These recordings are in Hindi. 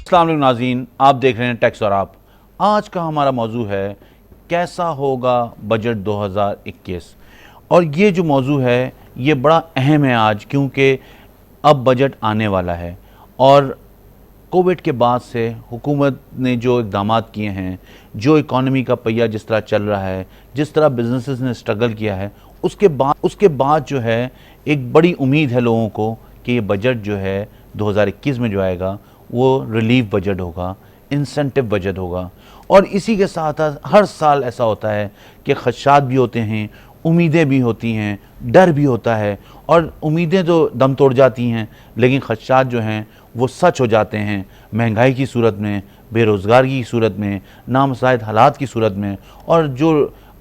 अस्सलाम वालेकुम नाज़रीन, आप देख रहे हैं टैक्स और आप। आज का हमारा मौजू है कैसा होगा बजट 2021। और ये जो मौजू है ये बड़ा अहम है आज, क्योंकि अब बजट आने वाला है और कोविड के बाद से हुकूमत ने जो इक़दाम किए हैं, जो इकॉनमी का पहिया जिस तरह चल रहा है, जिस तरह बिजनेसेस ने स्ट्रगल किया है, उसके बाद जो है एक बड़ी उम्मीद है लोगों को कि ये बजट जो है 2021 में जो आएगा वो रिलीफ बजट होगा, इंसेंटिव बजट होगा। और इसी के साथ हर साल ऐसा होता है कि खदशात भी होते हैं, उम्मीदें भी होती हैं, डर भी होता है। और उम्मीदें तो दम तोड़ जाती हैं, लेकिन खदशात जो हैं वो सच हो जाते हैं, महंगाई की सूरत में, बेरोज़गारी की सूरत में, नामसाइद हालात की सूरत में। और जो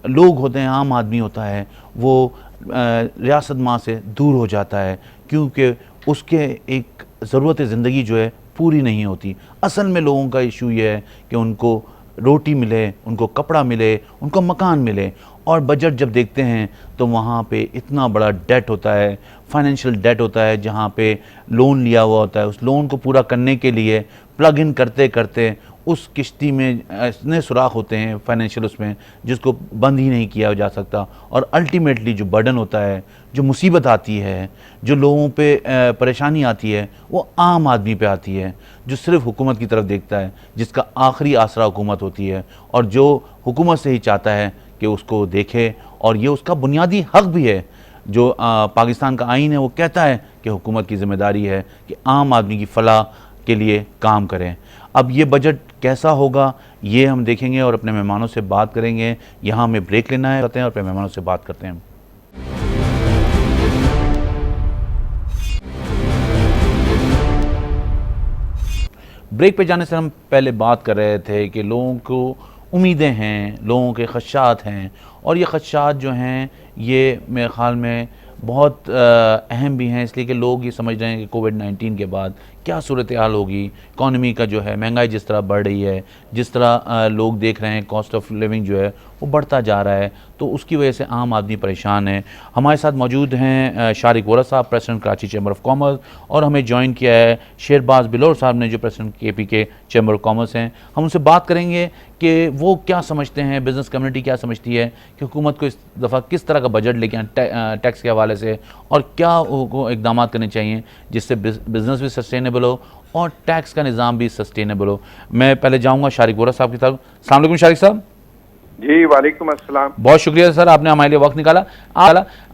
लोग होते हैं, आम आदमी होता है, वो रियासत माँ से दूर हो जाता है, क्योंकि उसके एक ज़रूरत ज़िंदगी जो है पूरी नहीं होती। असल में लोगों का इशू ये है कि उनको रोटी मिले, उनको कपड़ा मिले, उनको मकान मिले। और बजट जब देखते हैं तो वहाँ पे इतना बड़ा डेट होता है, फाइनेंशियल डेट होता है, जहाँ पे लोन लिया हुआ होता है। उस लोन को पूरा करने के लिए प्लग इन करते करते उस किश्ती में इतने सुराख होते हैं फाइनेंशियल उसमें, जिसको बंद ही नहीं किया जा सकता। और अल्टीमेटली जो बर्डन होता है, जो मुसीबत आती है, जो लोगों पे परेशानी आती है, वो आम आदमी पे आती है, जो सिर्फ हुकूमत की तरफ देखता है, जिसका आखिरी आसरा हुकूमत होती है, और जो हुकूमत से ही चाहता है कि उसको देखे। और ये उसका बुनियादी हक भी है। जो पाकिस्तान का आइन है वो कहता है कि हुकूमत की ज़िम्मेदारी है कि आम आदमी की फ़लाह के लिए काम करें। अब ये बजट कैसा होगा ये हम देखेंगे और अपने मेहमानों से बात करेंगे। यहाँ हमें ब्रेक लेना है और अपने मेहमानों से बात करते हैं। ब्रेक पे जाने से हम पहले बात कर रहे थे कि लोगों को उम्मीदें हैं, लोगों के खदशात हैं, और ये खदशात जो हैं ये मेरे ख़्याल में बहुत अहम भी हैं, इसलिए कि लोग ये समझ रहे हैं कि कोविड-19 के बाद क्या सूरत हाल होगी। इकॉनमी का जो है, महंगाई जिस तरह बढ़ रही है, जिस तरह लोग देख रहे हैं कॉस्ट ऑफ लिविंग जो है वो बढ़ता जा रहा है, तो उसकी वजह से आम आदमी परेशान है। हमारे साथ मौजूद हैं शारिक वोरा साहब, president Karachi chamber of commerce, और हमें ज्वाइन किया है शेरबाज बिलोर साहब ने, जो president KPK chamber of commerce हैं। हम उनसे बात करेंगे कि वो क्या समझते हैं, बिज़नेस कम्युनिटी क्या समझती है कि हुकूमत को इस दफ़ा किस तरह का बजट लेके आए टैक्स के हवाले से, और क्या इक़दाम करने चाहिए जिससे बिज़नेस भी सस्टेनेबल हो और टैक्स का निज़ाम भी सस्टेनेबल हो। मैं पहले जाऊँगा शारिक वोरा साहब की तरफ। अस्सलाम वालेकुम शारिक साहब। जी वालेकुम अस्सलाम। बहुत शुक्रिया सर, आपने हमारे लिए वक्त निकाला।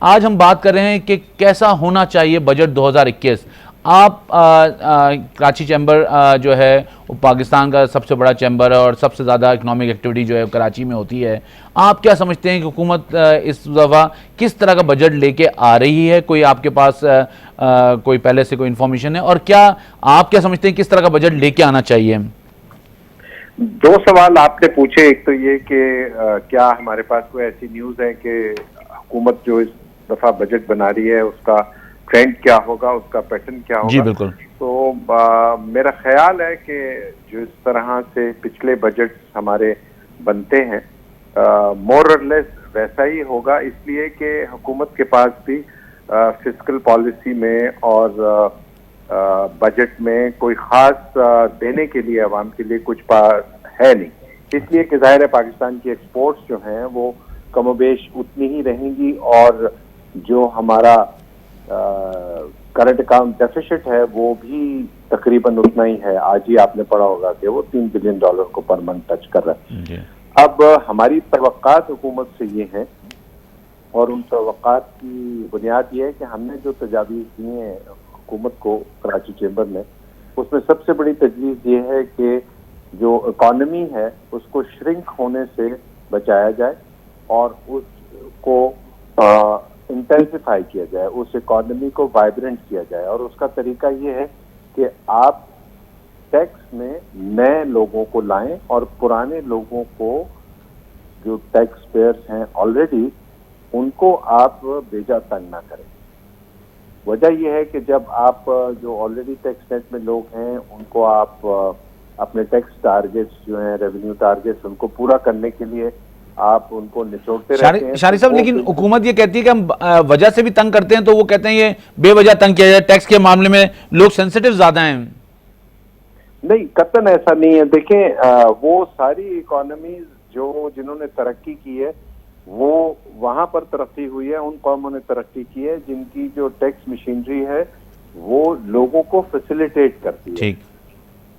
आज हम बात कर रहे हैं कि कैसा होना चाहिए बजट 2021। आप कराची चैम्बर जो है वो पाकिस्तान का सबसे बड़ा चैम्बर है और सबसे ज़्यादा इकनॉमिक एक्टिविटी जो है कराची में होती है। आप क्या समझते हैं कि हुकूमत इस दफ़ा किस तरह का बजट लेके आ रही है? कोई आपके पास कोई पहले से कोई इन्फॉर्मेशन है, और क्या आप क्या समझते हैं किस तरह का बजट लेके आना चाहिए? दो सवाल आपने पूछे। एक तो ये कि क्या हमारे पास कोई ऐसी न्यूज़ है कि हुकूमत जो इस दफ़ा बजट बना रही है उसका ट्रेंड क्या होगा, उसका पैटर्न क्या होगा? जी बिल्कुल। तो मेरा ख्याल है कि जो इस तरह से पिछले बजट हमारे बनते हैं मोर और लेस वैसा ही होगा, इसलिए कि हुकूमत के पास भी फिस्कल पॉलिसी में और बजट में कोई ख़ास देने के लिए अवाम के लिए कुछ है नहीं। इसलिए कि ज़ाहिर है पाकिस्तान की एक्सपोर्ट्स जो हैं वो कमोबेश उतनी ही रहेंगी, और जो हमारा करंट अकाउंट डेफिसिट है वो भी तकरीबन उतना ही है। आज ही आपने पढ़ा होगा कि वो $3 बिलियन को पर मंथ टच कर रहा है। अब हमारी तवक्कात हुकूमत से ये है, और उन तवक्कात की बुनियाद ये है कि हमने जो तजावीज़ दी हैं हुकूमत को कराची चैम्बर में, उसमें सबसे बड़ी तजवीज़ ये है कि जो इकॉनमी है उसको श्रिंक होने से बचाया जाए और उसको इंटेंसिफाई किया जाए, उस इकॉनमी को वाइब्रेंट किया जाए। और उसका तरीका ये है कि आप टैक्स में नए लोगों को लाएं और पुराने लोगों को, जो टैक्स पेयर्स हैं ऑलरेडी, उनको आप बेजा तंग ना करें। वजह यह है कि जब आप जो ऑलरेडी टैक्स नेट में लोग हैं उनको आप अपने टैक्स टारगेट्स जो हैं, रेवेन्यू टारगेट्स, उनको पूरा करने के लिए आप उनको निचोड़ते रहते हैं। शारिक साहब, लेकिन हुकूमत ये कहती है कि हम वजह से भी तंग करते हैं, तो वो कहते हैं ये बेवजह तंग किया जाए, टैक्स के मामले में लोग सेंसिटिव ज्यादा हैं। नहीं, कतन ऐसा नहीं है। देखें, वो सारी इकोनॉमीज जिन्होंने तरक्की की है वो वहां पर तरक्की हुई है, उन कौमों ने तरक्की की है जिनकी जो टैक्स मशीनरी है वो लोगों को फैसिलिटेट करती है। ठीक।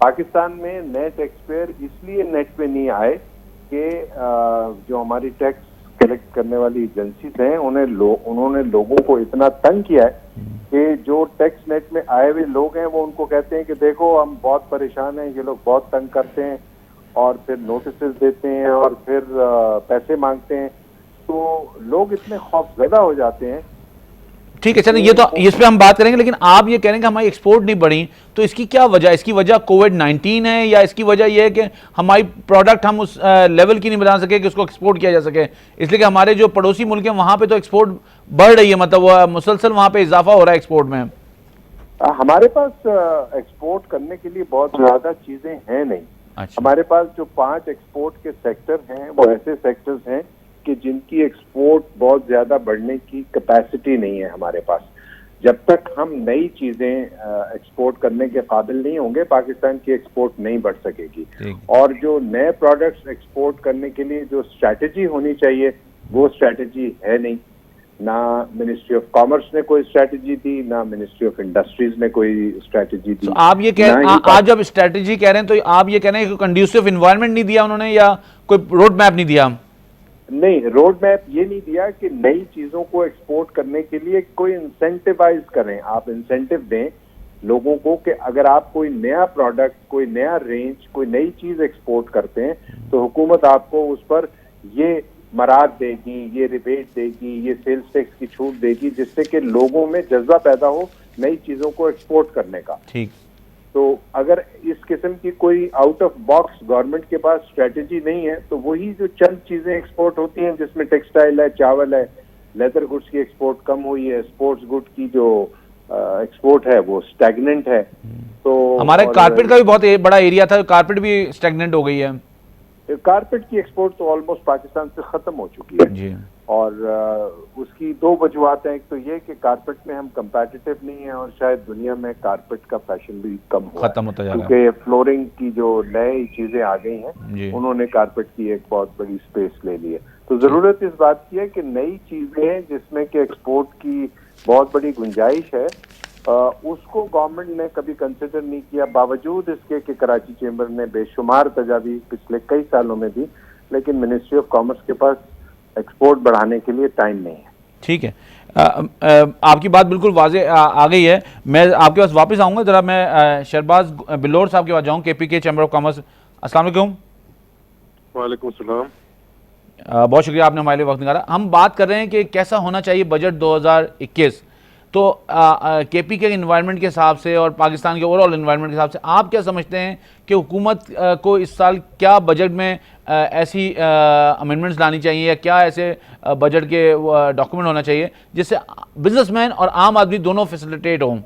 पाकिस्तान में नए टैक्स पेयर इसलिए नेट पे नहीं आए कि जो हमारी टैक्स कलेक्ट करने वाली एजेंसीज हैं उन्होंने लोगों को इतना तंग किया है कि जो टैक्स नेट में आए हुए लोग हैं वो उनको कहते हैं कि देखो हम बहुत परेशान हैं, ये लोग बहुत तंग करते हैं, और फिर नोटिस देते हैं और फिर पैसे मांगते हैं, तो लोग इतने खौफजदा हो जाते हैं। ठीक है, चलिए ये तो इस पे हम बात करेंगे, लेकिन आप ये कह रहे हैं कि हमारी एक्सपोर्ट नहीं बढ़ी, तो इसकी क्या वजह है? इसकी वजह कोविड-19 है या इसकी वजह ये है कि हमारी प्रोडक्ट हम उस लेवल की नहीं बना सके कि उसको एक्सपोर्ट किया जा सके, इसलिए कि हमारे जो पड़ोसी मुल्क हैं वहां पे तो एक्सपोर्ट बढ़ रही है, मतलब वो मुसलसल वहां पे इजाफा हो रहा है एक्सपोर्ट में? हमारे पास एक्सपोर्ट करने के लिए बहुत ज्यादा चीजें हैं नहीं। अच्छा। हमारे पास जो 5 एक्सपोर्ट के सेक्टर हैं वो ऐसे सेक्टर्स हैं कि जिनकी एक्सपोर्ट बहुत ज्यादा बढ़ने की कैपेसिटी नहीं है हमारे पास। जब तक हम नई चीजें एक्सपोर्ट करने के काबिल नहीं होंगे, पाकिस्तान की एक्सपोर्ट नहीं बढ़ सकेगी। और जो नए प्रोडक्ट्स एक्सपोर्ट करने के लिए जो स्ट्रैटेजी होनी चाहिए वो स्ट्रैटेजी है नहीं। ना मिनिस्ट्री ऑफ कॉमर्स ने कोई स्ट्रैटेजी दी, ना मिनिस्ट्री ऑफ इंडस्ट्रीज ने कोई स्ट्रैटेजी दी। आप ये कह आज जब स्ट्रैटेजी कह रहे हैं तो आप ये कह रहे हैं कि कंड्यूसिव एनवायरनमेंट नहीं दिया उन्होंने या कोई रोड मैप नहीं दिया? नहीं, रोड मैप ये नहीं दिया कि नई चीजों को एक्सपोर्ट करने के लिए कोई इंसेंटिवाइज करें। आप इंसेंटिव दें लोगों को कि अगर आप कोई नया प्रोडक्ट, कोई नया रेंज, कोई नई चीज एक्सपोर्ट करते हैं तो हुकूमत आपको उस पर ये मराद देगी, ये रिबेट देगी, ये सेल्स टैक्स की छूट देगी, जिससे कि लोगों में जज्बा पैदा हो नई चीजों को एक्सपोर्ट करने का। ठीक। तो अगर इस किस्म की कोई आउट ऑफ बॉक्स गवर्नमेंट के पास स्ट्रेटेजी नहीं है तो वही जो चंद चीजें एक्सपोर्ट होती हैं जिसमें टेक्सटाइल है, चावल है, लेदर गुड्स की एक्सपोर्ट कम हुई है, स्पोर्ट्स गुड की जो एक्सपोर्ट है वो स्टैग्नेंट है। तो हमारे कारपेट का भी बहुत बड़ा एरिया था, कारपेट भी स्टैग्नेंट हो गई है। कारपेट की एक्सपोर्ट तो ऑलमोस्ट पाकिस्तान से खत्म हो चुकी है जी। और उसकी 2 वजूहत हैं। एक तो ये कि कारपेट में हम कंपेटिटिव नहीं है और शायद दुनिया में कारपेट का फैशन भी कम खत्म होता जा रहा है, क्योंकि फ्लोरिंग की जो नई चीजें आ गई हैं उन्होंने कारपेट की एक बहुत बड़ी स्पेस ले ली है। तो जरूरत इस बात की है कि नई चीजें हैं जिसमें कि एक्सपोर्ट की बहुत बड़ी गुंजाइश है, उसको गवर्नमेंट ने कभी कंसिडर नहीं किया, बावजूद इसके कि कराची चेंबर ने बेशुमार तजावीज़ पिछले कई सालों में दी, लेकिन मिनिस्ट्री ऑफ कॉमर्स के पास एक्सपोर्ट बढ़ाने के लिए टाइम नहीं है। ठीक है, आपकी बात बिल्कुल वाजे आ गई है। मैं आपके पास वापस आऊँगा, ज़रा मैं शहबाज बिल्लोर साहब के पास जाऊँ, KPK चैम्बर ऑफ कॉमर्स। अस्सलाम वालेकुम। वालेकुम सलाम। बहुत शुक्रिया, आपने हमारे लिए वक्त निकाला। हम बात कर रहे हैं कि कैसा होना चाहिए बजट 2021, तो KPK के इन्वायरमेंट के हिसाब से और पाकिस्तान के ओवरऑल इन्वायरमेंट के हिसाब से आप क्या समझते हैं कि हुकूमत को इस साल क्या बजट में ऐसी अमेंडमेंट्स लानी चाहिए या क्या ऐसे बजट के डॉक्यूमेंट होना चाहिए जिससे बिजनेसमैन और आम आदमी दोनों फैसिलिटेट हों?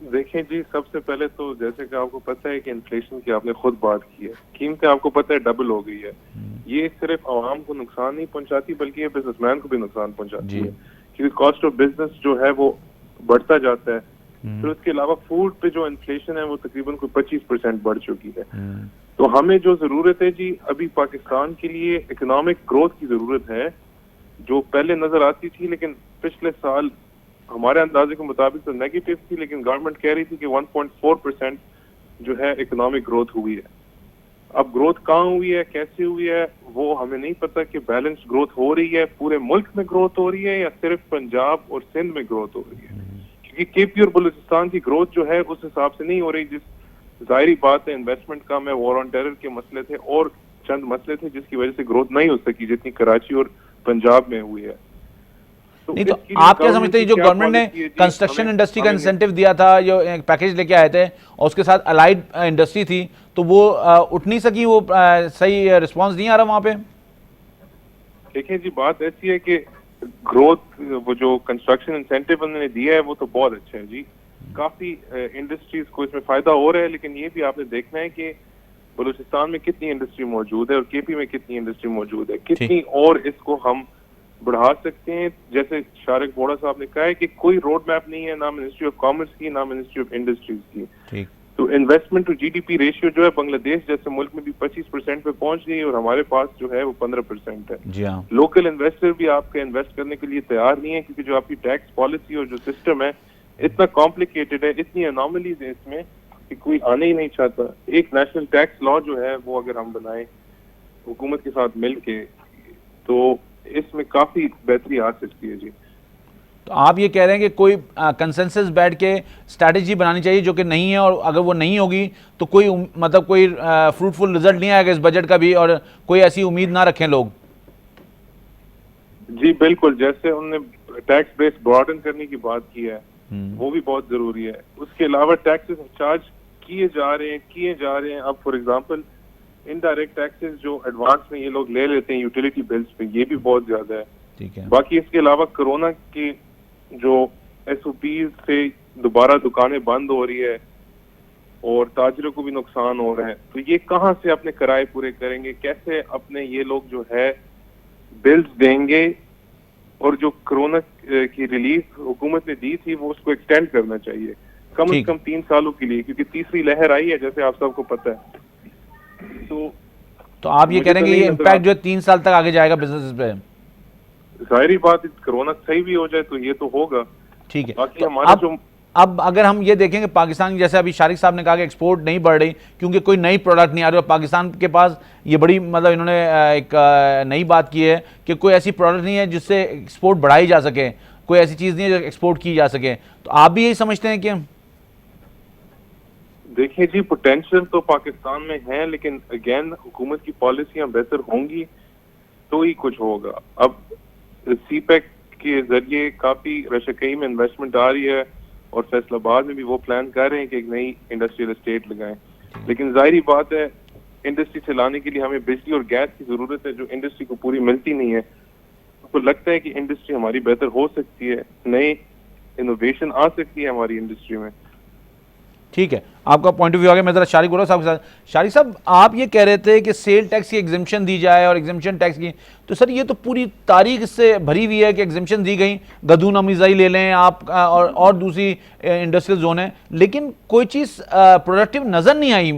देखें जी, सबसे पहले तो जैसे कि आपको पता है कि इन्फ्लेशन की आपने खुद बात की है, कीमतें आपको पता है डबल हो गई है। ये सिर्फ आवाम को नुकसान नहीं पहुंचाती बल्कि ये बिजनेसमैन को भी नुकसान पहुंचाती है, क्योंकि कॉस्ट ऑफ बिजनेस जो है वो बढ़ता जाता है। फिर उसके अलावा फूड पे जो इन्फ्लेशन है वो तकरीबन कोई 25% बढ़ चुकी है। तो हमें जो जरूरत है जी, अभी पाकिस्तान के लिए इकोनॉमिक ग्रोथ की जरूरत है, जो पहले नजर आती थी लेकिन पिछले साल हमारे अंदाजे के मुताबिक तो नेगेटिव थी, लेकिन गवर्नमेंट कह रही थी कि 1.4% जो है इकोनॉमिक ग्रोथ हुई है। अब ग्रोथ कहाँ हुई है, कैसे हुई है, वो हमें नहीं पता कि बैलेंस ग्रोथ हो रही है, पूरे मुल्क में ग्रोथ हो रही है या सिर्फ पंजाब और सिंध में ग्रोथ हो रही है। क्योंकि KP और बलूचिस्तान की ग्रोथ जो है उस हिसाब से नहीं हो रही। जिस जाहिर बात है, इन्वेस्टमेंट कम है, वॉर ऑन टेरर के मसले थे और चंद मसले थे जिसकी वजह से ग्रोथ नहीं हो सकी जितनी कराची और पंजाब में हुई है। नहीं तो आप क्या समझते हैं, जो गवर्नमेंट ने कंस्ट्रक्शन इंडस्ट्री का इंसेंटिव दिया था, जो एक पैकेज लेके आए थे और उसके साथ अलाइड इंडस्ट्री थी, तो वो उठ नहीं सकी, वो सही रिस्पांस नहीं आ रहा वहां पे? देखिए जी, बात ऐसी है कि ग्रोथ वो जो कंस्ट्रक्शन इंसेंटिव उन्होंने दिया है वो तो बहुत अच्छा है जी, काफी इंडस्ट्रीज को इसमें फायदा हो रहा है। लेकिन ये भी आपने देखना है कि बलूचिस्तान में कितनी इंडस्ट्री मौजूद है और KP में कितनी इंडस्ट्री मौजूद है, कितनी और इसको हम बढ़ा सकते हैं। जैसे शारिक बोड़ा साहब ने कहा है कि कोई रोड मैप नहीं है, ना मिनिस्ट्री ऑफ कॉमर्स की, ना मिनिस्ट्री ऑफ इंडस्ट्रीज की। तो तो इन्वेस्टमेंट टू जीडीपी रेशियो जो है बांग्लादेश जैसे मुल्क में भी 25% पे पहुंच गई और हमारे पास जो है वो 15% है। जी हाँ। लोकल इन्वेस्टर भी आपका इन्वेस्ट करने के लिए तैयार नहीं है, क्योंकि जो आपकी टैक्स पॉलिसी और जो सिस्टम है इतना कॉम्प्लिकेटेड है, इतनी अनोमलीज है इसमें कि कोई आने ही नहीं चाहता। एक नेशनल टैक्स लॉ जो है वो अगर हम बनाए हुकूमत के साथ मिलके तो इसमें काफी बेहतरी आ सकती है। जी, तो आप ये कह रहे हैं कि कोई कंसेंसस बैठ के स्ट्रैटेजी बनानी चाहिए जो कि नहीं है, और अगर वो नहीं होगी तो कोई मतलब कोई फ्रूटफुल रिजल्ट नहीं आएगा इस बजट का भी, और कोई ऐसी उम्मीद ना रखें लोग। जी बिल्कुल, जैसे उन्होंने टैक्स बेस ब्रॉडन करने की बात की है वो भी बहुत जरूरी है। उसके अलावा टैक्सेस चार्ज किए जा रहे हैं। अब फॉर एग्जांपल इनडायरेक्ट टैक्सेस जो एडवांस में ये लोग ले लेते हैं यूटिलिटी बिल्स पे, ये भी बहुत ज्यादा है। ठीक है। बाकी इसके अलावा कोरोना की जो एसओपी से दोबारा दुकानें बंद हो रही है और ताजिरों को भी नुकसान हो रहा है, तो ये कहाँ से अपने किराए पूरे करेंगे, कैसे अपने ये लोग जो है बिल्स देंगे, और जो कोरोना की रिलीफ हुकूमत ने दी थी वो उसको एक्सटेंड करना चाहिए कम से कम 3 सालों के लिए, क्योंकि तीसरी लहर आई है जैसे आप सबको पता है। तो आप ये कह रहे हैं कि ये इम्पैक्ट जो है 3 साल तक आगे जाएगा बिजनेस पे? जाहिर बात है, कोरोना सही भी हो जाए तो ये तो होगा। ठीक है। बाकी तो हमारा जो अब अगर हम ये देखेंगे पाकिस्तान, जैसे अभी शारिक साहब ने कहा कि एक्सपोर्ट नहीं बढ़ रही क्योंकि कोई नई प्रोडक्ट नहीं आ रही, और पाकिस्तान के पास ये बड़ी मतलब इन्होंने एक नई बात की है कि कोई ऐसी प्रोडक्ट नहीं है जिससे एक्सपोर्ट बढ़ाई जा सके, कोई ऐसी चीज़ नहीं है जो एक्सपोर्ट की जा सके। तो आप भी यही समझते हैं कि? देखिए जी, पोटेंशियल तो पाकिस्तान में है, लेकिन अगेन हुकूमत की पॉलिसियां बेहतर होंगी तो ही कुछ होगा। अब सीपैक के जरिए काफी रशकई में इन्वेस्टमेंट आ रही है और फैसलाबाद में भी वो प्लान कर रहे हैं कि एक नई इंडस्ट्रियल एस्टेट लगाएं, लेकिन जाहिर बात है इंडस्ट्री चलाने के लिए हमें बिजली और गैस की जरूरत है, जो इंडस्ट्री को पूरी मिलती नहीं है। तो लगता है कि इंडस्ट्री हमारी बेहतर हो सकती है, नई इनोवेशन आ सकती है हमारी इंडस्ट्री में। ठीक है, आपका पॉइंट ऑफ व्यू आ गया। मैं जरा शारिक बोल रहा साहब के साथ। शारिक साहब, आप ये कह रहे थे कि सेल टैक्स की एग्जेम्पशन दी जाए और एग्जेम्पशन टैक्स की, तो सर ये तो पूरी तारीख इससे भरी हुई है कि एग्जेम्पशन दी गई, गदून अमीज़ाई ले लें आप और दूसरी इंडस्ट्रियल जोन है, लेकिन कोई चीज़ प्रोडक्टिव नजर नहीं आई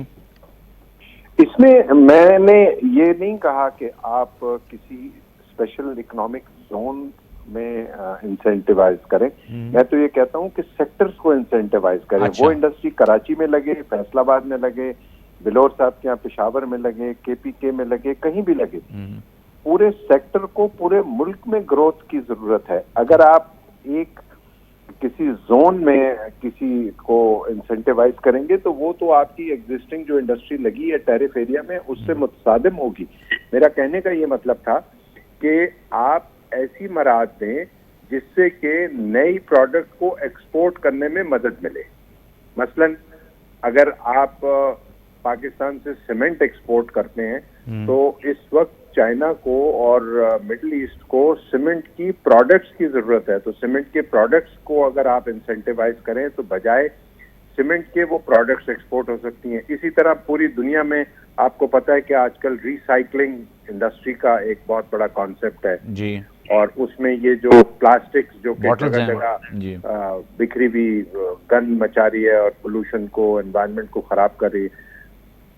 इसमें। मैंने ये नहीं कहा कि आप किसी स्पेशल इकोनॉमिक जोन में इंसेंटिवाइज करें। मैं तो ये कहता हूं कि सेक्टर्स को इंसेंटिवाइज करें। अच्छा। वो इंडस्ट्री कराची में लगे, फैसलाबाद में लगे, बिलोर साहब के यहाँ पेशावर में लगे, केपीके में लगे, कहीं भी लगे, पूरे सेक्टर को पूरे मुल्क में ग्रोथ की जरूरत है। अगर आप एक किसी जोन में किसी को इंसेंटिवाइज करेंगे तो वो तो आपकी एग्जिस्टिंग जो इंडस्ट्री लगी है टैरिफ एरिया में उससे मुतसादिम होगी। मेरा कहने का ये मतलब था कि आप ऐसी मराहत दें जिससे कि नई प्रोडक्ट को एक्सपोर्ट करने में मदद मिले। मसलन अगर आप पाकिस्तान से सीमेंट एक्सपोर्ट करते हैं तो इस वक्त चाइना को और मिडिल ईस्ट को सीमेंट की प्रोडक्ट्स की जरूरत है, तो सीमेंट के प्रोडक्ट्स को अगर आप इंसेंटिवाइज करें तो बजाय सीमेंट के वो प्रोडक्ट्स एक्सपोर्ट हो सकती हैं। इसी तरह पूरी दुनिया में आपको पता है कि आजकल रिसाइकलिंग इंडस्ट्री का एक बहुत बड़ा कॉन्सेप्ट है जी, और उसमें ये जो प्लास्टिक्स जो जगह जगह बिखरी हुई गंद मचा रही है और पोल्यूशन को, एनवायरनमेंट को खराब कर रही है,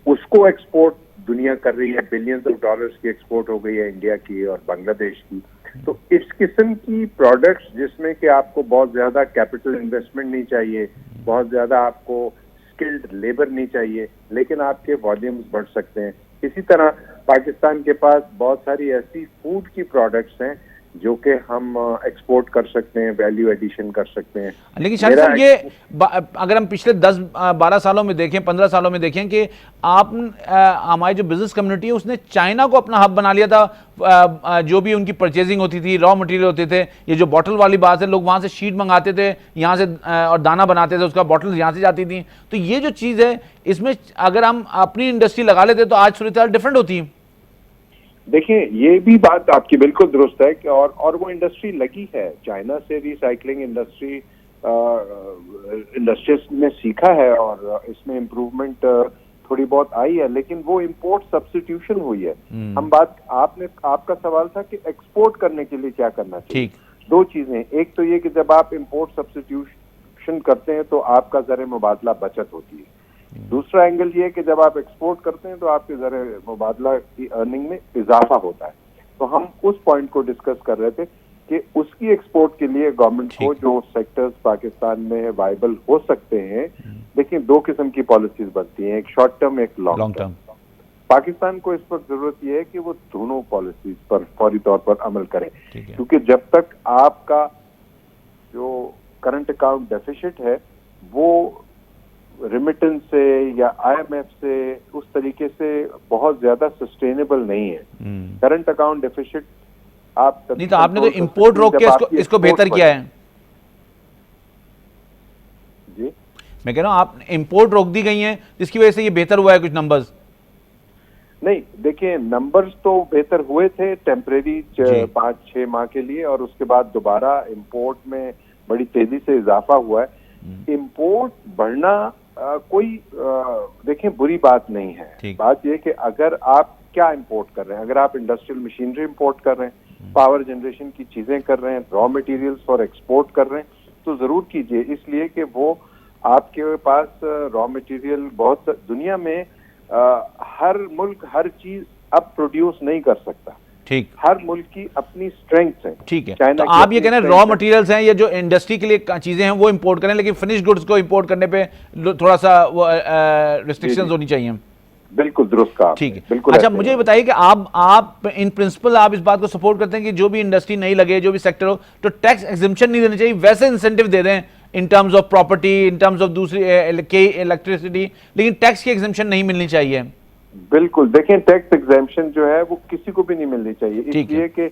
उसको एक्सपोर्ट दुनिया कर रही है। बिलियंस ऑफ डॉलर्स की एक्सपोर्ट हो गई है इंडिया की और बांग्लादेश की। तो इस किस्म की प्रोडक्ट्स जिसमें कि आपको बहुत ज्यादा कैपिटल इन्वेस्टमेंट नहीं चाहिए, बहुत ज्यादा आपको स्किल्ड लेबर नहीं चाहिए, लेकिन आपके वॉल्यूम्स बढ़ सकते हैं। इसी तरह पाकिस्तान के पास बहुत सारी ऐसी फूड की प्रोडक्ट्स हैं जो कि हम एक्सपोर्ट कर सकते हैं, वैल्यू एडिशन कर सकते हैं। लेकिन शायद सर ये अगर हम पिछले 10-12 सालों में देखें, 15 सालों में देखें कि आप हमारी जो बिजनेस कम्युनिटी है उसने चाइना को अपना हब बना लिया था। जो भी उनकी परचेजिंग होती थी, रॉ मटेरियल होते थे, ये जो बॉटल वाली बात है, लोग वहाँ से शीट मंगाते थे यहाँ से और दाना बनाते थे, उसका बॉटल यहाँ से जाती थी। तो ये जो चीज़ है इसमें अगर हम अपनी इंडस्ट्री लगा लेते तो आज सूरत डिफरेंट होती है। देखिए, ये भी बात आपकी बिल्कुल दुरुस्त है कि और वो इंडस्ट्री लगी है चाइना से। रिसाइकलिंग इंडस्ट्रीज ने सीखा है और इसमें इम्प्रूवमेंट थोड़ी बहुत आई है, लेकिन वो इंपोर्ट सब्स्टिट्यूशन हुई है। हम बात आपका सवाल था कि एक्सपोर्ट करने के लिए क्या करना चाहिए। दो चीजें, एक तो ये कि जब आप इंपोर्ट सब्स्टिट्यूशन करते हैं तो आपका ज़र मुबादला बचत होती है, दूसरा एंगल ये है कि जब आप एक्सपोर्ट करते हैं तो आपके ज़र मुबादला की अर्निंग में इजाफा होता है। तो हम उस पॉइंट को डिस्कस कर रहे थे कि उसकी एक्सपोर्ट के लिए गवर्नमेंट को जो सेक्टर्स पाकिस्तान में वायबल हो सकते हैं, देखिए दो किस्म की पॉलिसीज बनती हैं, एक शॉर्ट टर्म एक लॉन्ग टर्म। पाकिस्तान को इस वक्त जरूरत यह है कि वो दोनों पॉलिसीज पर फौरी तौर पर अमल करें, क्योंकि जब तक आपका जो करंट अकाउंट डेफिसिट है वो रेमिटेंस से या IMF से उस तरीके से बहुत ज्यादा सस्टेनेबल नहीं है। करंट अकाउंट डेफिसिट आप नहीं, तो आपने तो इंपोर्ट रोक के इसको बेहतर किया है जी। मैं कह रहा हूं आप इंपोर्ट रोक दी गई हैं जिसकी वजह से ये बेहतर हुआ है कुछ नंबर्स। नहीं, देखिए नंबर्स तो बेहतर हुए थे टेम्परेरी 5-6 माह के लिए, और उसके बाद दोबारा इंपोर्ट में बड़ी तेजी से इजाफा हुआ है। इंपोर्ट बढ़ना कोई देखें बुरी बात नहीं है। बात यह कि अगर आप क्या इंपोर्ट कर रहे हैं, अगर आप इंडस्ट्रियल मशीनरी इंपोर्ट कर रहे हैं, पावर जनरेशन की चीजें कर रहे हैं, रॉ मटेरियल्स फॉर एक्सपोर्ट कर रहे हैं, तो जरूर कीजिए, इसलिए कि वो आपके पास रॉ मटेरियल बहुत दुनिया में हर मुल्क हर चीज अब प्रोड्यूस नहीं कर सकता। ठीक, हर मुल्क की अपनी स्ट्रेंग्थ है। ठीक है, तो आप ये कहना रॉ मटेरियल्स हैं या जो इंडस्ट्री के लिए चीजें हैं वो इंपोर्ट करें, लेकिन फिनिश गुड्स को इंपोर्ट करने पे थोड़ा सा रिस्ट्रिक्शंस होनी चाहिए। बिल्कुल दुरुस्त कहा, ठीक है। बिल्कुल। अच्छा, मुझे बताइए कि आप इन प्रिंसिपल आप इस बात को सपोर्ट करते हैं कि जो भी इंडस्ट्री नहीं लगे, जो भी सेक्टर हो, तो टैक्स एग्जम्पशन नहीं देना चाहिए, वैसे इंसेंटिव दे दें in terms of property, in terms of दूसरी इलेक्ट्रिसिटी, लेकिन टैक्स की एग्जम्पशन नहीं मिलनी चाहिए। बिल्कुल, देखें टैक्स एग्जाम्पशन जो है वो किसी को भी नहीं मिलनी चाहिए, इसलिए कि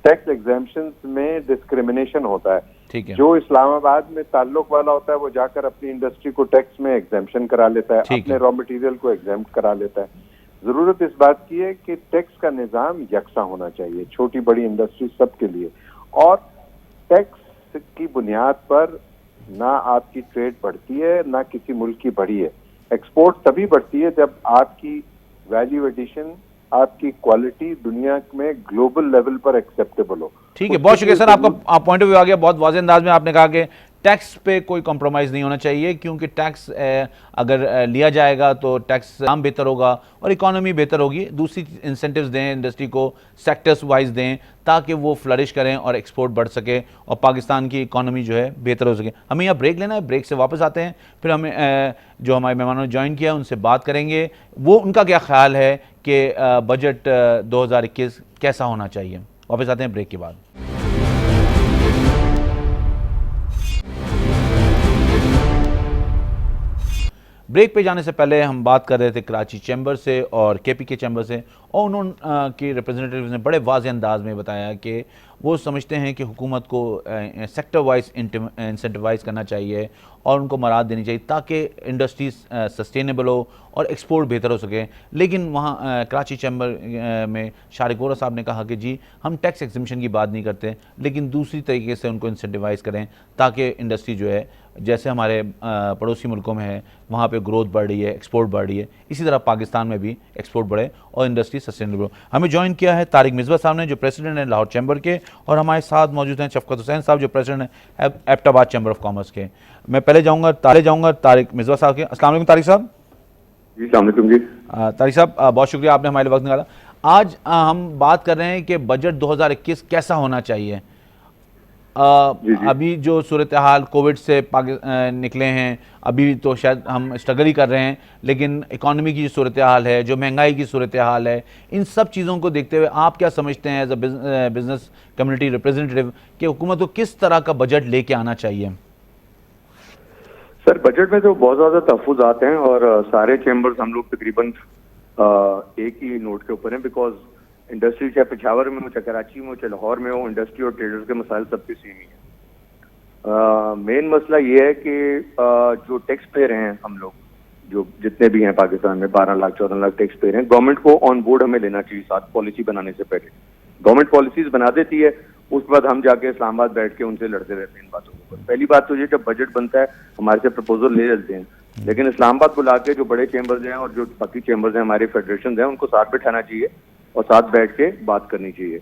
टैक्स एग्जाम्पशन में डिस्क्रिमिनेशन होता है। ठीक है। जो इस्लामाबाद में ताल्लुक वाला होता है वो जाकर अपनी इंडस्ट्री को टैक्स में एग्जाम्पशन करा लेता है, अपने रॉ मटेरियल को एग्जाम्प्ट करा लेता है। जरूरत इस बात की है कि टैक्स का निजाम यकसा होना चाहिए छोटी बड़ी इंडस्ट्री सबके लिए, और टैक्स की बुनियाद पर ना आपकी ट्रेड बढ़ती है ना किसी मुल्क की बढ़ी है। एक्सपोर्ट तभी बढ़ती है जब आपकी वैल्यू एडिशन, आपकी क्वालिटी दुनिया में ग्लोबल लेवल पर एक्सेप्टेबल हो। ठीक है, बहुत शुक्रिया सर, आपका पॉइंट ऑफ व्यू आ गया। बहुत वाज़ेह अंदाज में आपने कहा कि टैक्स पे कोई कॉम्प्रोमाइज़ नहीं होना चाहिए, क्योंकि टैक्स अगर लिया जाएगा तो टैक्स काम बेहतर होगा और इकोनॉमी बेहतर होगी। दूसरी इंसेंटिव्स दें इंडस्ट्री को, सेक्टर्स वाइज दें, ताकि वो फ्लरिश करें और एक्सपोर्ट बढ़ सके और पाकिस्तान की इकोनॉमी जो है बेहतर हो सके। हमें यहाँ ब्रेक लेना है, ब्रेक से वापस आते हैं, फिर हमें जो हमारे मेहमानों ने ज्वाइन किया उनसे बात करेंगे, वो उनका क्या ख्याल है कि बजट 2021 कैसा होना चाहिए। वापस आते हैं ब्रेक के बाद। ब्रेक पे जाने से पहले हम बात कर रहे थे कराची चैम्बर से और KPK चैम्बर से, और उन्होंने के रिप्रेजेंटेटिव ने बड़े वाज़ेह अंदाज में बताया कि वो समझते हैं कि हुकूमत को सेक्टर वाइज इंसेंटिवाइज करना चाहिए और उनको मराद देनी चाहिए ताकि इंडस्ट्री सस्टेनेबल हो और एक्सपोर्ट बेहतर हो सके। लेकिन वहाँ कराची चैम्बर में शारिक वोरा साहब ने कहा कि जी हम टैक्स एग्जम्पशन की बात नहीं करते, लेकिन दूसरी तरीके से उनको इंसेंटिवाइज करें ताकि इंडस्ट्री जो है, जैसे हमारे पड़ोसी मुल्कों में है वहाँ पे ग्रोथ बढ़ रही है, एक्सपोर्ट बढ़ रही है, इसी तरह पाकिस्तान में भी एक्सपोर्ट बढ़े और इंडस्ट्री सस्टेनेबल हो। हमें ज्वाइन किया है तारिक मिसबा साहब ने, जो प्रेसिडेंट हैं लाहौर चैम्बर के, और हमारे साथ मौजूद हैं शफकत हुसैन साहब, जो प्रेसिडेंट हैं एबटाबाद चैम्बर ऑफ कॉमर्स के। मैं पहले जाऊँगा तारिक मिसबा साहब के। अस्सलाम वालेकुम तारिक साहब। जी अस्सलाम वालेकुम जी। तारिक साहब बहुत शुक्रिया, आपने हमारे लिए वक्त निकाला। आज हम बात कर रहे हैं कि बजट 2021 कैसा होना चाहिए। अभी जो सूरत हाल कोविड से निकले हैं, अभी तो शायद हम स्ट्रगल ही कर रहे हैं, लेकिन इकॉनमी की जो सूरत हाल है, जो महंगाई की सूरत हाल है, इन सब चीज़ों को देखते हुए आप क्या समझते हैं as a business community representative कि हुकूमत को किस तरह का बजट लेके आना चाहिए? सर, बजट में तो बहुत ज़्यादा तहफ़्फ़ुज़ात हैं और सारे चैम्बर्स हम लोग तकरीबन एक ही नोट के ऊपर हैं, बिकॉज इंडस्ट्री चाहे पेशावर में हो, चाहे कराची में हो, चाहे लाहौर में हो, इंडस्ट्री और ट्रेडर्स के मसाइल सबके सेम ही हैं। मेन मसला ये है कि जो टैक्स पेयर हैं हम लोग, जो जितने भी हैं पाकिस्तान में 12 लाख 14 लाख टैक्स पेयर हैं, गवर्नमेंट को ऑन बोर्ड हमें लेना चाहिए साथ पॉलिसी बनाने से पहले। गवर्नमेंट पॉलिसीज बना देती है, उसके बाद हम जाके इस्लामाबाद बैठ के उनसे लड़ते रहते हैं इन बातों के ऊपर। पहली बात तो ये, जब बजट बनता है हमारे से प्रपोजल ले लेते हैं, लेकिन इस्लामाबाद बुला के जो बड़े चैम्बर्स हैं और जो बाकी चैम्बर्स हैं, हमारे फेडरेशन हैं, उनको साथ बैठाना चाहिए और साथ बैठ के बात करनी चाहिए।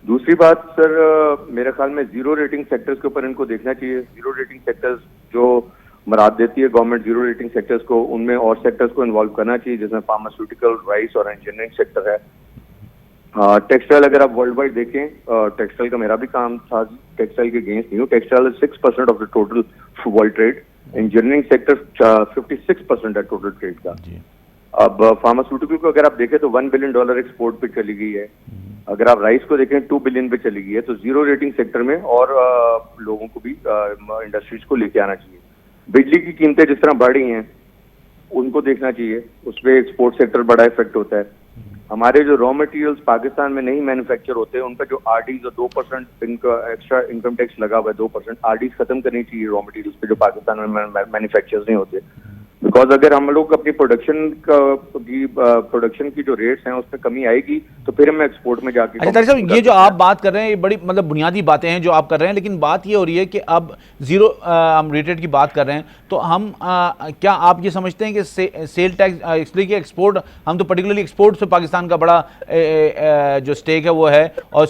दूसरी बात सर, मेरे ख्याल में जीरो रेटिंग सेक्टर्स के ऊपर इनको देखना चाहिए। जीरो रेटिंग सेक्टर्स जो मराद देती है गवर्नमेंट जीरो रेटिंग सेक्टर्स को, उनमें और सेक्टर्स को इन्वॉल्व करना चाहिए जिसमें फार्मास्यूटिकल, राइस और इंजीनियरिंग सेक्टर है। टेक्सटाइल अगर आप वर्ल्ड वाइड देखें, टेक्सटाइल का मेरा भी काम था, टेक्सटाइल के अगेंस्ट नहीं हूँ, textile 6% of the total world trade, engineering sector 56% है टोटल ट्रेड का। अब फार्मास्यूटिकल को अगर आप देखें तो $1 बिलियन एक्सपोर्ट पे चली गई है। अगर आप राइस को देखें 2 बिलियन पे चली गई है। तो जीरो रेटिंग सेक्टर में और लोगों को भी इंडस्ट्रीज को लेके आना चाहिए। बिजली की कीमतें जिस तरह बढ़ रही हैं उनको देखना चाहिए, उसमें एक्सपोर्ट सेक्टर बड़ा इफेक्ट होता है। हमारे जो रॉ मटेरियल्स पाकिस्तान में नहीं मैन्युफैक्चर होते हैं उनका जो आरडीज और 2% इनका एक्स्ट्रा इनकम टैक्स लगा हुआ है, 2% आरडीज खत्म करनी चाहिए रॉ मटेरियल्स पे जो पाकिस्तान में मैन्युफैक्चर नहीं होते। बिकॉज अगर हम लोग अपनी प्रोडक्शन की जो रेट्स हैं उसमें कमी आएगी तो फिर हम एक्सपोर्ट में जाके। अच्छा तारिक साहब, ये जो आप बात कर रहे हैं ये बड़ी मतलब बुनियादी बातें हैं जो आप कर रहे हैं, लेकिन बात ये हो रही है कि अब जीरो हम रेटेड की बात कर रहे हैं तो हम क्या आप ये समझते हैं कि सेल टैक्स, इसलिए कि एक्सपोर्ट, हम तो पर्टिकुलरली एक्सपोर्ट से पाकिस्तान का बड़ा जो स्टेक है वो है, और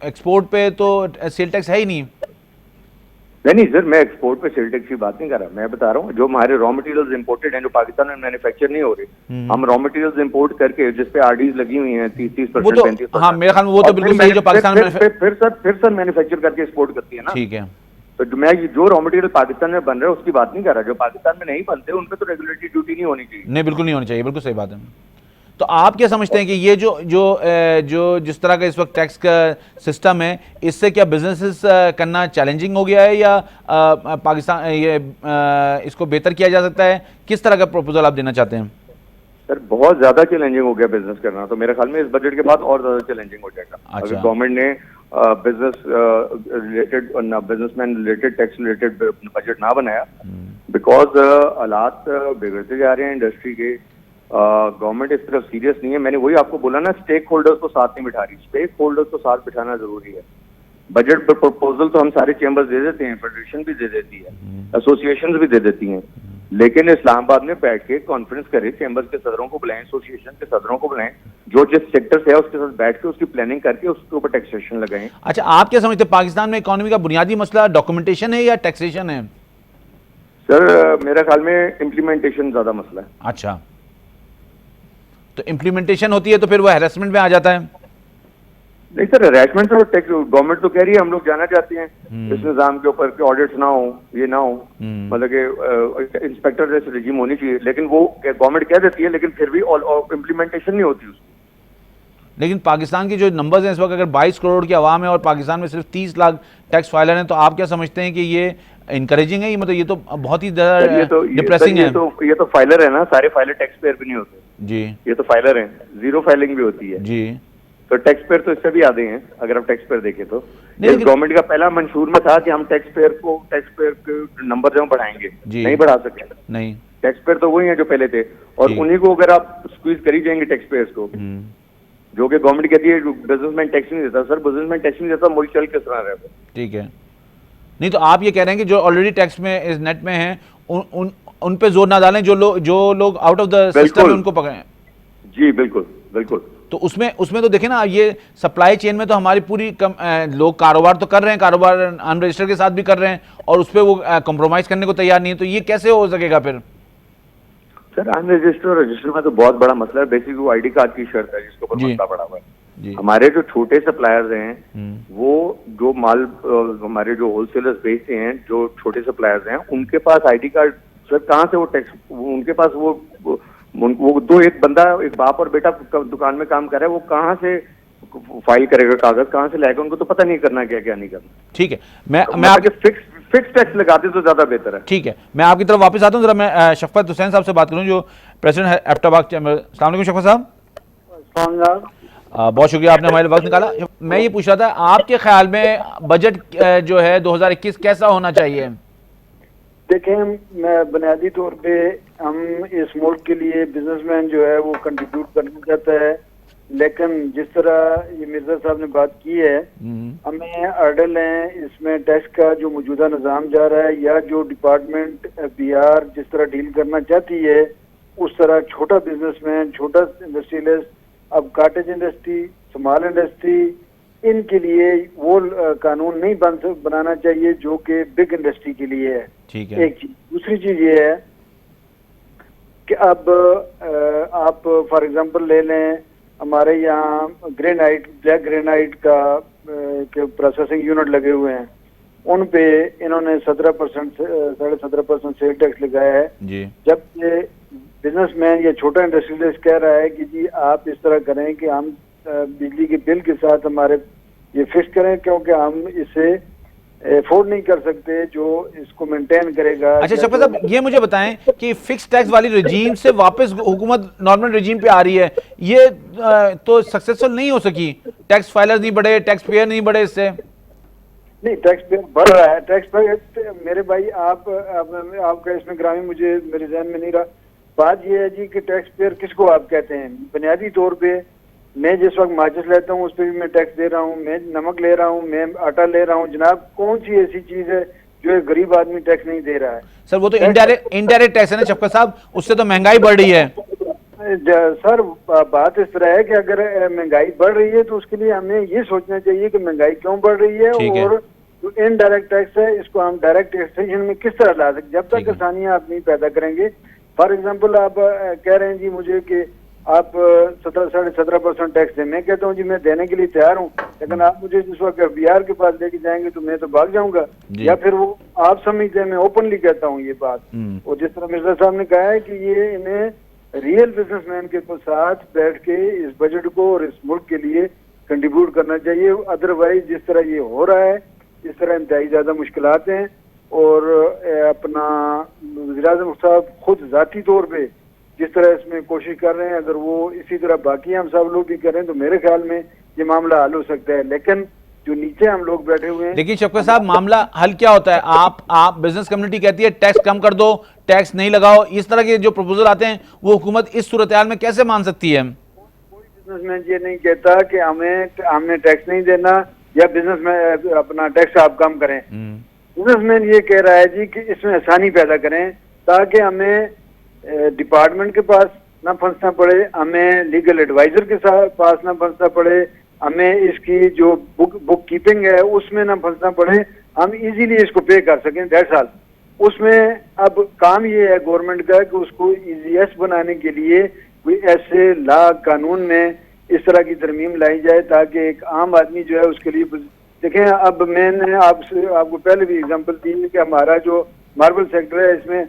एक्सपोर्ट पे तो सेल टैक्स है ही नहीं। नहीं सर, मैं एक्सपोर्ट पे सेल टैक्स की बात नहीं कर रहा। मैं बता रहा हूँ जो हमारे रॉ मटेरियल्स इंपोर्टेड हैं जो पाकिस्तान में मैन्युफैक्चर नहीं हो रहे, हम रॉ मटेरियल्स इंपोर्ट करके जिसपे आरडीज लगी हुई हैं 30-30%, 35%। हाँ मेरे ख्याल में वो तो बिल्कुल सही जो पाकिस्तान में फिर सर मैन्युफैक्चर करके एक्सपोर्ट करती है ना। ठीक है, तो मैं जो रॉ मटेरियल पाकिस्तान में बन रहा है उसकी बात नहीं कर रहा। जो पाकिस्तान में नहीं बनते उन पे तो रेगुलेटरी ड्यूटी नहीं होनी चाहिए। नहीं, बिल्कुल नहीं होनी चाहिए, बिल्कुल सही बात है। तो आप क्या समझते हैं कि ये जो जिस तरह का इस वक्त टैक्स का सिस्टम है इससे क्या बिजनेसेस करना चैलेंजिंग हो गया है या पाकिस्तान इसको बेहतर किया जा सकता है? किस तरह का प्रपोजल आप देना चाहते हैं? सर बहुत ज्यादा चैलेंजिंग हो गया बिजनेस करना, तो मेरे ख्याल में इस बजट के बाद और ज्यादा चैलेंजिंग हो जाएगा। अच्छा। अगर गवर्नमेंट ने business related businessman related tax related budget ना बनाया, बिकॉज हालात बिगड़ते जा रहे हैं इंडस्ट्री के, गवर्नमेंट इस तरफ सीरियस नहीं है। मैंने वही आपको बोला ना, स्टेक होल्डर्स को साथ नहीं बिठा रही। स्टेक होल्डर्स को साथ बिठाना जरूरी है। बजट पर प्रपोजल तो हम सारे चैम्बर्स दे देते हैं, फेडरेशन भी दे देती है, एसोसिएशन भी दे देती हैं, लेकिन इस्लामाबाद में बैठ के कॉन्फ्रेंस करें, चैम्बर्स के सदरों को बुलाएं, एसोसिएशन के सदरों को बुलाएं, जो जिस सेक्टर से है उसके साथ बैठ के उसकी प्लानिंग करके उसके ऊपर टैक्सेशन लगाएं। अच्छा, आप क्या समझते हैं पाकिस्तान में इकोनॉमी का बुनियादी मसला डॉक्यूमेंटेशन है या टैक्सेशन है? सर मेरे ख्याल में इम्प्लीमेंटेशन ज्यादा मसला है। अच्छा, तो इम्प्लीमेंटेशन होती है तो फिर वो हैरेसमेंट में आ जाता है? नहीं सर, हैरेसमेंट तो टैक्स गवर्नमेंट तो कह रही है, हम लोग जाना चाहते हैं इस निजाम के ऊपर कि ऑडिट्स ना हो, ये ना हो, मतलब कि इंस्पेक्टर जैसे रिजीम होनी चाहिए, लेकिन वो गवर्नमेंट कह देती है लेकिन फिर भी इम्प्लीमेंटेशन नहीं होती उसकी। लेकिन पाकिस्तान के जो नंबर्स हैं इस वक्त, अगर 22 करोड़ की आवाम है और पाकिस्तान में सिर्फ 30 लाख टैक्स फाइलर हैं, तो आप क्या समझते हैं कि ये इनकरेजिंग है? मतलब ये तो बहुत ही डिप्रेसिंग है। ये तो फाइलर है ना, सारे फाइलर टैक्स पेयर भी नहीं होते जी, ये तो फाइलर हैं, जीरो फाइलिंग भी होती है जी। तो टैक्स पेयर तो इससे भी आधे हैं अगर आप टैक्स पेयर देखें तो। गवर्नमेंट का पहला मंशूर में था कि हम टैक्स पेयर के नंबर जो बढ़ाएंगे, नहीं बढ़ा सके। नहीं, टैक्स पेयर तो वही है जो पहले थे, और उन्हीं को अगर आप स्क्वीज करी जाएंगे टैक्स पेयर्स को, जो कि गवर्नमेंट कहती है बिजनेसमैन टैक्स नहीं देता। सर बिजनेसमैन टैक्स नहीं देता, मुल्क चल किस तरह रहे? ठीक है, नहीं तो आप ये कह रहे हैं कि जो ऑलरेडी टैक्स में इस नेट में हैं उन पे जोर ना डालें, जो लोग आउट ऑफ द सिस्टम है उनको पकड़ें। जी बिल्कुल बिल्कुल। तो उसमें तो देखें ना, ये सप्लाई चेन में तो हमारी पूरी लोग कारोबार तो कर रहे हैं, कारोबार अनरजिस्टर्ड के साथ भी कर रहे हैं, और उस पर वो कंप्रोमाइज करने को तैयार नहीं है, तो ये कैसे हो सकेगा फिर? सर अनरजिस्टर्ड और रजिस्टर्ड में तो बहुत बड़ा मसला है। बेसिक वो आईडी कार्ड की शर्त है जिसके ऊपर मसला पड़ा हुआ है। हमारे जो छोटे सप्लायर्स हैं वो जो माल हमारे जो होलसेलर्स बेचते हैं, जो छोटे सप्लायर्स हैं, उनके पास आईडी कार्ड सर कहाँ से वो टैक्स, उनके पास वो दो एक बंदा, एक बाप और बेटा दुकान में काम कर रहा है, वो कहाँ से फाइल करेगा कागज, कहाँ से लाएगा? उनको तो पता नहीं करना क्या नहीं करना। ठीक है, मैं आपके फिक्स टैक्स लगाते तो ज्यादा बेहतर है। ठीक है, मैं आपकी तरफ वापस आता हूँ। जरा मैं शफकत हुसैन साहब से बात करूँ जो प्रेसिडेंट है एबटाबाद चैम्बर। अस्सलाम वालेकुम शफकत साहब। बहुत शुक्रिया, आपने हमारे वक्त निकाला। मैं ये पूछ रहा था, आपके ख्याल में बजट जो है 2021 कैसा होना चाहिए? देखें, मैं बुनियादी तौर पे हम इस मुल्क के लिए बिजनेसमैन जो है वो कंट्रीब्यूट करना चाहता है, लेकिन जिस तरह ये मिर्जा साहब ने बात की है, हमें अर्डल है इसमें टैक्स का जो मौजूदा निज़ाम जा रहा है, या जो डिपार्टमेंट बिहार जिस तरह डील करना चाहती है उस तरह छोटा बिजनेसमैन, छोटा इंडस्ट्रियलिस्ट, अब काटेज इंडस्ट्री, स्मॉल इंडस्ट्री, इनके लिए वो कानून नहीं बनाना चाहिए जो कि बिग इंडस्ट्री के लिए है। ठीक है। एक चीज, दूसरी चीज ये है कि अब आप फॉर एग्जांपल ले लें, हमारे यहाँ ग्रेनाइट, ब्लैक ग्रेनाइट का के प्रोसेसिंग यूनिट लगे हुए हैं, उन पे इन्होंने 17% 17.5% सेल टैक्स लगाया है जी। जबकि बिजनेसमैन या छोटा इंडस्ट्रियलिस्ट कह रहा है कि जी आप इस तरह करें कि हम बिजली के बिल के साथ हमारे ये फिक्स करें, क्योंकि हम इसे अफोर्ड नहीं कर सकते जो इसको मेंटेन करेगा। अच्छा शफकत साहब, ये मुझे बताएं कि फिक्स टैक्स वाली रजीम से वापस हुकूमत नॉर्मल रजीम पे आ रही है, ये तो सक्सेसफुल नहीं हो सकी। टैक्स फाइलर्स नहीं बढ़े, टैक्स पेयर नहीं बढ़े इससे। नहीं, टैक्स पेयर बढ़ रहा है। टैक्स पेयर मेरे भाई आपका इसमें ग्रामीण मुझे मेरे ध्यान में नहीं रहा। बात यह है जी कि टैक्स पेयर किसको आप कहते हैं? बुनियादी तौर पे मैं जिस वक्त माचिस लेता हूँ उस पर भी मैं टैक्स दे रहा हूँ, मैं नमक ले रहा हूँ, मैं आटा ले रहा हूँ। जनाब कौन सी ऐसी चीज है जो एक गरीब आदमी टैक्स नहीं दे रहा है? सर वो तो इनडायरेक्ट टैक्स है ना शफकत साहब, उससे तो महंगाई बढ़ रही है। सर बात इस तरह है कि अगर महंगाई बढ़ रही है तो उसके लिए हमें ये सोचना चाहिए कि महंगाई क्यों बढ़ रही है, और जो इनडायरेक्ट टैक्स है इसको हम डायरेक्ट टैक्सेशन में किस तरह ला सकते। जब तक आसानियां आप नहीं पैदा करेंगे, फॉर एग्जांपल आप कह रहे हैं जी मुझे कि आप 17.5% टैक्स दें, मैं कहता हूँ जी मैं देने के लिए तैयार हूँ, लेकिन आप मुझे जिस वक्त बिहार के पास लेके जाएंगे तो मैं तो भाग जाऊंगा, या फिर वो आप समझते हैं, मैं ओपनली कहता हूँ ये बात। और जिस तरह मिर्जा साहब ने कहा है कि ये इन्हें रियल बिजनेसमैन के साथ बैठ के इस बजट को और इस मुल्क के लिए कंट्रीब्यूट करना चाहिए। अदरवाइज जिस तरह ये हो रहा है, इस तरह इंतहाई ज्यादा मुश्किलात हैं। और अपना वज़ीर-ए-आज़म साहब खुद जाती तौर पे जिस तरह इसमें कोशिश कर रहे हैं, अगर वो इसी तरह बाकी हम सब लोग भी करें तो मेरे ख्याल में ये मामला हल हो सकता है। लेकिन जो नीचे हम लोग बैठे हुए हैं, देखिए शफकत साहब, मामला हल क्या होता है? आप बिजनेस कम्युनिटी कहती है टैक्स कम कर दो, टैक्स नहीं लगाओ, इस तरह के जो प्रपोजल आते हैं वो हुकूमत इस सूरत हाल में कैसे मान सकती है? कोई बिजनेसमैन ये नहीं कहता कि हमने टैक्स नहीं देना या बिजनेस में अपना टैक्स आप कम करें। बिजनेसमैन ये कह रहा है जी कि इसमें आसानी पैदा करें ताकि हमें डिपार्टमेंट के पास ना फंसना पड़े, हमें लीगल एडवाइजर के पास ना फंसना पड़े, हमें इसकी जो बुक कीपिंग है उसमें ना फंसना पड़े, हम इजीली इसको पे कर सकें। That's all. उसमें अब काम ये है गवर्नमेंट का कि उसको इजीएस्ट बनाने के लिए कोई ऐसे लॉ कानून में इस तरह की तरमीम लाई जाए ताकि एक आम आदमी जो है उसके लिए। देखें, अब मैंने आपको पहले भी एग्जांपल दी कि हमारा जो मार्बल सेक्टर है इसमें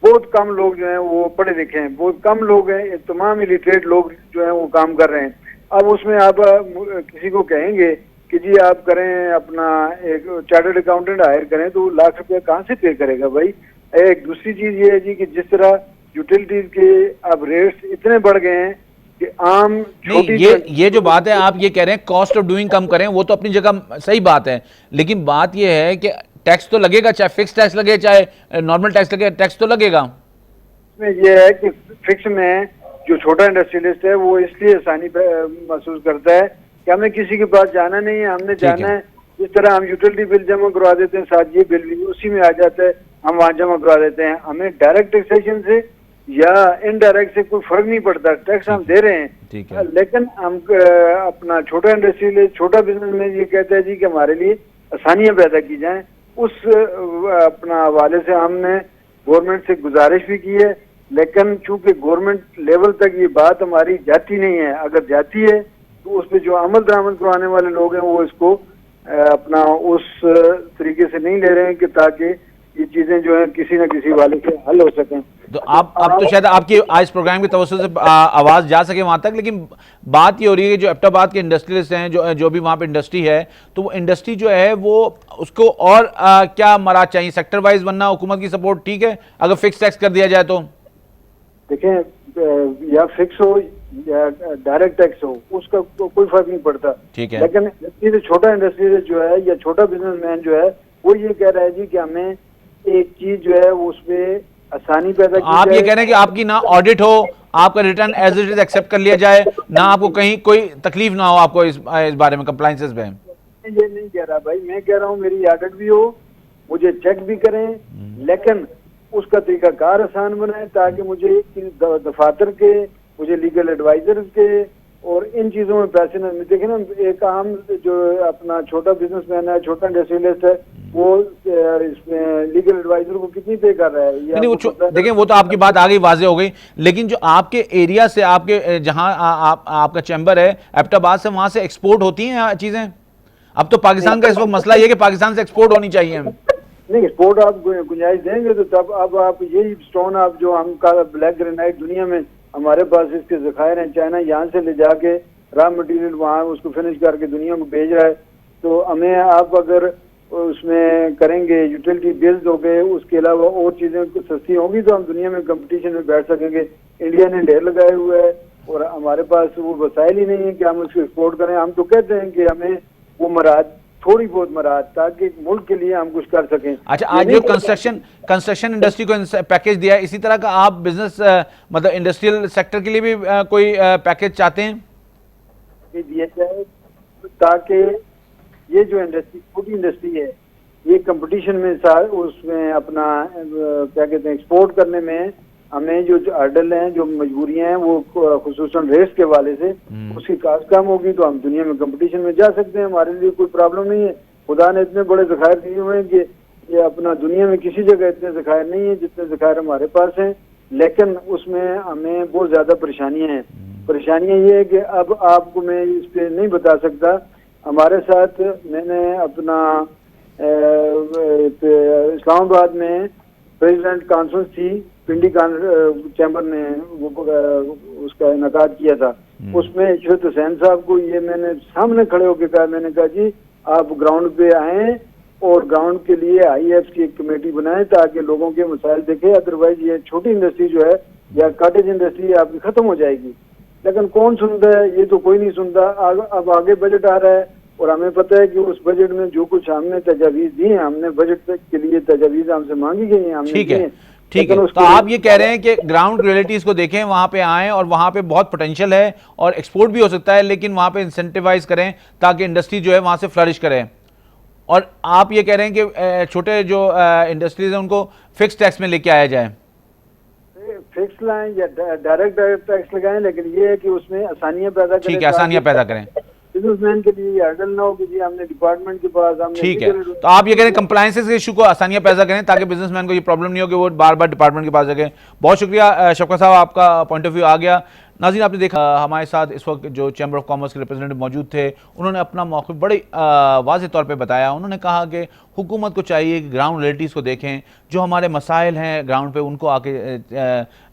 बहुत कम लोग जो हैं वो पढ़े लिखे हैं, बहुत कम लोग हैं, तमाम इलिटरेट लोग जो हैं वो काम कर रहे हैं। अब उसमें आप किसी को कहेंगे कि जी आप करें अपना एक चार्टर्ड अकाउंटेंट हायर करें तो लाख रुपया कहाँ से पे करेगा भाई? एक दूसरी चीज ये है जी कि जिस तरह यूटिलिटीज के अब रेट्स इतने बढ़ गए हैं कि आम छोटी ये जो बात है आप ये कह रहे हैं कॉस्ट ऑफ डूइंग कम करें, वो तो अपनी जगह सही बात है, लेकिन बात ये है कि टैक्स तो लगेगा, चाहे फिक्स टैक्स लगे चाहे नॉर्मल टैक्स लगे, टैक्स तो लगेगा। इसमें यह है कि फिक्स में जो छोटा इंडस्ट्रियलिस्ट है वो इसलिए आसानी महसूस करता है कि हमें किसी के पास जाना नहीं है, हमने जाना है जिस तरह हम यूटिलिटी बिल जमा करवा देते हैं, साथ ये बिल भी उसी में आ जाता है, हम वहाँ जमा करवा देते हैं। हमें डायरेक्ट टैक्सेशन से या इनडायरेक्ट से कोई फर्क नहीं पड़ता, टैक्स हम दे रहे हैं। लेकिन हम अपना छोटा इंडस्ट्रियलिस्ट, छोटा बिजनेस में ये कहता है जी कि हमारे लिए आसानियां पैदा की जाएं। उस अपना हवाले से हमने गवर्नमेंट से गुजारिश भी की है, लेकिन चूंकि गवर्नमेंट लेवल तक ये बात हमारी जाती नहीं है। अगर जाती है तो उस पर जो अमल दरामद करवाने वाले लोग हैं वो इसको अपना उस तरीके से नहीं ले रहे हैं कि ताकि ये चीजें जो है किसी न किसी वाले से हल हो सकें। तो आप तो शायद आपकी आज प्रोग्राम की तवज्जो से आवाज जा सके वहां तक, लेकिन बात ये हो रही है कि जो एबटाबाद के इंडस्ट्रियलिस्ट हैं, जो भी वहां पे इंडस्ट्री है, तो वो इंडस्ट्री जो है वो उसको और क्या मरा चाहिए? सेक्टर वाइज बनना, हुकूमत की सपोर्ट ठीक है अगर फिक्स टैक्स कर दिया जाए तो? देखें, या फिक्स हो या डायरेक्ट टैक्स हो उसका कोई फर्क नहीं पड़ता, ठीक है। लेकिन छोटा इंडस्ट्रियलिस्ट जो है या छोटा बिजनेसमैन जो है वो ये कह रहा है जी कि हमें एक चीज जो है उसमें आसानी पैदा की आप ये कह रहे हैं कि आपकी ना ऑडिट हो, आपका return as it is accept कर लिया जाए, ना आपको कहीं कोई तकलीफ ना हो आपको इस बारे में कंप्लायंसेस में? ये नहीं कह रहा भाई, मैं कह रहा हूँ मेरी ऑडिट भी हो, मुझे चेक भी करें, लेकिन उसका तरीकाकार आसान बनाए ताकि मुझे दफातर के, मुझे लीगल एडवाइजर के और इन चीजों में पैसे न देखें ना, एक आम जो अपना छोटा बिजनेसमैन है, छोटा इंडस्ट्रियलिस्ट है, वो इसमें लीगल एडवाइजर को कितनी पे कर रहा है? ये नहीं, वो आपको पता है? देखिए, वो तो आपकी बात आ गई, वाजे हो गई, लेकिन जो आपके एरिया से, आपके जहां आपका चैम्बर है एबटाबाद से, वहां से एक्सपोर्ट होती हैं चीजें? अब तो पाकिस्तान का इस वक्त मसला ये है कि पाकिस्तान से एक्सपोर्ट होनी चाहिए। नहीं, स्पोर्ट आप गुंजाइश देंगे तो तब अब आप यही स्टोन आप जो हम का ब्लैक ग्रेनाइट दुनिया में हमारे पास इसके ज़खायर हैं, चाइना यहाँ से ले जाके रॉ मटेरियल वहाँ उसको फिनिश करके दुनिया को भेज रहा है, तो हमें आप अगर उसमें करेंगे, यूटिलिटी बिल्स हो गए, उसके अलावा और चीज़ें सस्ती होंगी तो हम दुनिया में कंपटीशन में बैठ सकेंगे। इंडिया ने ढेर लगाए हुए है और हमारे पास वो वसाइल ही नहीं है कि हम उसको एक्सपोर्ट करें। हम तो कहते हैं कि हमें वो मराद, थोड़ी बहुत मराद, ताकि मुल्क के लिए हम कुछ कर सकें। अच्छा, आज जो कंस्ट्रक्शन इंडस्ट्री को पैकेज दिया है, इसी तरह का आप बिजनेस मतलब इंडस्ट्रियल सेक्टर के लिए भी कोई पैकेज चाहते हैं? दिया जाए ताकि ये जो इंडस्ट्री, छोटी इंडस्ट्री है, ये कंपटीशन में उसमें अपना क्या कहते हैं, एक्सपोर्ट करने में हमें जो हर्डल हैं, जो मजबूरियां हैं, वो खुसूसन रेट्स के वाले से उसकी कास्ट कम होगी तो हम दुनिया में कंपटीशन में जा सकते हैं। हमारे लिए कोई प्रॉब्लम नहीं है। खुदा ने इतने बड़े ज़खायर दिए हुए हैं कि ये अपना दुनिया में किसी जगह इतने ज़खायर नहीं है जितने ज़खायर हमारे पास हैं, लेकिन उसमें हमें बहुत ज़्यादा परेशानियाँ हैं। परेशानियाँ ये है कि अब आपको मैं इस पर नहीं बता सकता। हमारे साथ मैंने अपना इस्लामाबाद में प्रेसिडेंट कॉन्फ्रेंस थी, पिंडी चैम्बर ने उसका इनकाद किया था। उसमें इशरत हुसैन साहब को ये मैंने सामने खड़े होकर कहा, मैंने कहा जी आप ग्राउंड पे आएं और ग्राउंड के लिए IAF की एक कमेटी बनाएं ताकि लोगों के मसाइल देखें, अदरवाइज ये छोटी इंडस्ट्री जो है या कॉटेज इंडस्ट्री आपकी खत्म हो जाएगी। लेकिन कौन सुनता है? ये तो कोई नहीं सुनता। अब आगे बजट आ रहा है और हमें पता है कि उस बजट में जो कुछ हमने तजावीज दी हैं, हमने बजट के लिए तजावीज हमसे मांगी गई हैं, हमने ठीक दी है, हैं। ठीक है। तो आप ये कह रहे हैं कि ग्राउंड रियलिटीज को देखें, वहां पे आएं और वहां पे बहुत पोटेंशियल है और एक्सपोर्ट भी हो सकता है, लेकिन वहां पे इंसेंटिवाइज करें ताकि इंडस्ट्री जो है वहां से फ्लरिश करे। और आप ये कह रहे हैं कि छोटे जो इंडस्ट्रीज हैं उनको फिक्स टैक्स में लेके आया जाए। फिक्स लाएं या डायरेक्ट टैक्स लगाएं, लेकिन ये है कि उसमें आसानियां पैदा करें। ठीक है, आसानियां पैदा करें, बिजनेसमैन के लिए हर्डल ना हो कि जी हमने डिपार्टमेंट के पास हमने। ठीक है। तो आप ये कह रहे हैं कंप्लायंसेस के इशू को आसानियां पैदा करें ताकि बिजनेसमैन को ये प्रॉब्लम नहीं हो कि वो बार बार डिपार्टमेंट के पास जाके। बहुत शुक्रिया शफकत साहब, आपका पॉइंट ऑफ व्यू आ गया। नाज़रीन, आपने देखा हमारे साथ इस वक्त जो चैम्बर ऑफ कॉमर्स के रिप्रेजेंटेटिव मौजूद थे, उन्होंने अपना मौक़िफ़ बड़े वाज़ेह तौर पे बताया। उन्होंने कहा कि हुकूमत को चाहिए कि ग्राउंड रियलिटीज़ को देखें, जो हमारे मसाइल हैं ग्राउंड पे उनको आके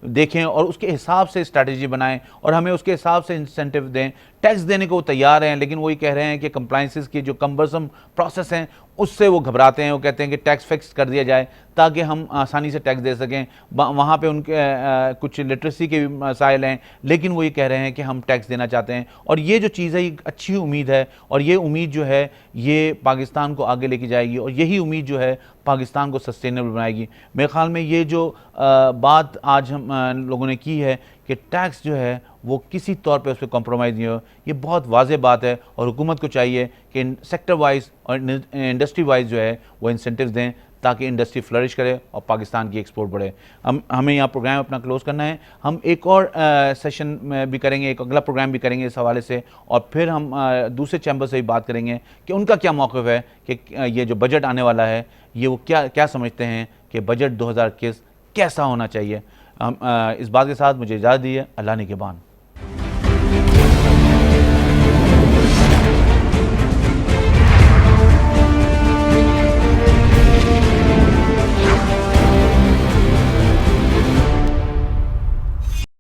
देखें और उसके हिसाब से स्ट्रैटेजी बनाएं और हमें उसके हिसाब से इंसेंटिव दें। टैक्स देने को वो तैयार हैं, लेकिन वही कह रहे हैं कि कंप्लाइंसेस की जो कम्बरसम प्रोसेस हैं उससे वो घबराते हैं। वो कहते हैं कि टैक्स फिक्स कर दिया जाए ताकि हम आसानी से टैक्स दे सकें। वहाँ पे उनके कुछ लिटरेसी के भी मसाइल हैं, लेकिन वो ये कह रहे हैं कि हम टैक्स देना चाहते हैं। और ये जो चीज़ है, ये अच्छी उम्मीद है और ये उम्मीद जो है ये पाकिस्तान को आगे लेके जाएगी और यही उम्मीद जो है पाकिस्तान को सस्टेनेबल बनाएगी। मेरे ख्याल में ये जो बात आज हम लोगों ने की है कि टैक्स जो है वो किसी तौर पे उस पर कॉम्प्रोमाइज़ नहीं हो, ये बहुत वाज़ेह बात है और हुकूमत को चाहिए कि सेक्टर वाइज और इंडस्ट्री वाइज जो है वो इंसेंटिव्स दें ताकि इंडस्ट्री फ्लरिश करे और पाकिस्तान की एक्सपोर्ट बढ़े। हमें यहाँ प्रोग्राम अपना क्लोज़ करना है। हम एक और सेशन में भी करेंगे, एक अगला प्रोग्राम भी करेंगे इस हवाले से, और फिर हम दूसरे चैम्बर से भी बात करेंगे कि उनका क्या मौक़िफ़ है कि ये जो बजट आने वाला है ये वो क्या समझते हैं कि बजट 2021 कैसा होना चाहिए। इस बात के साथ मुझे इजाज़त दी है। अल्लाह निगहबान।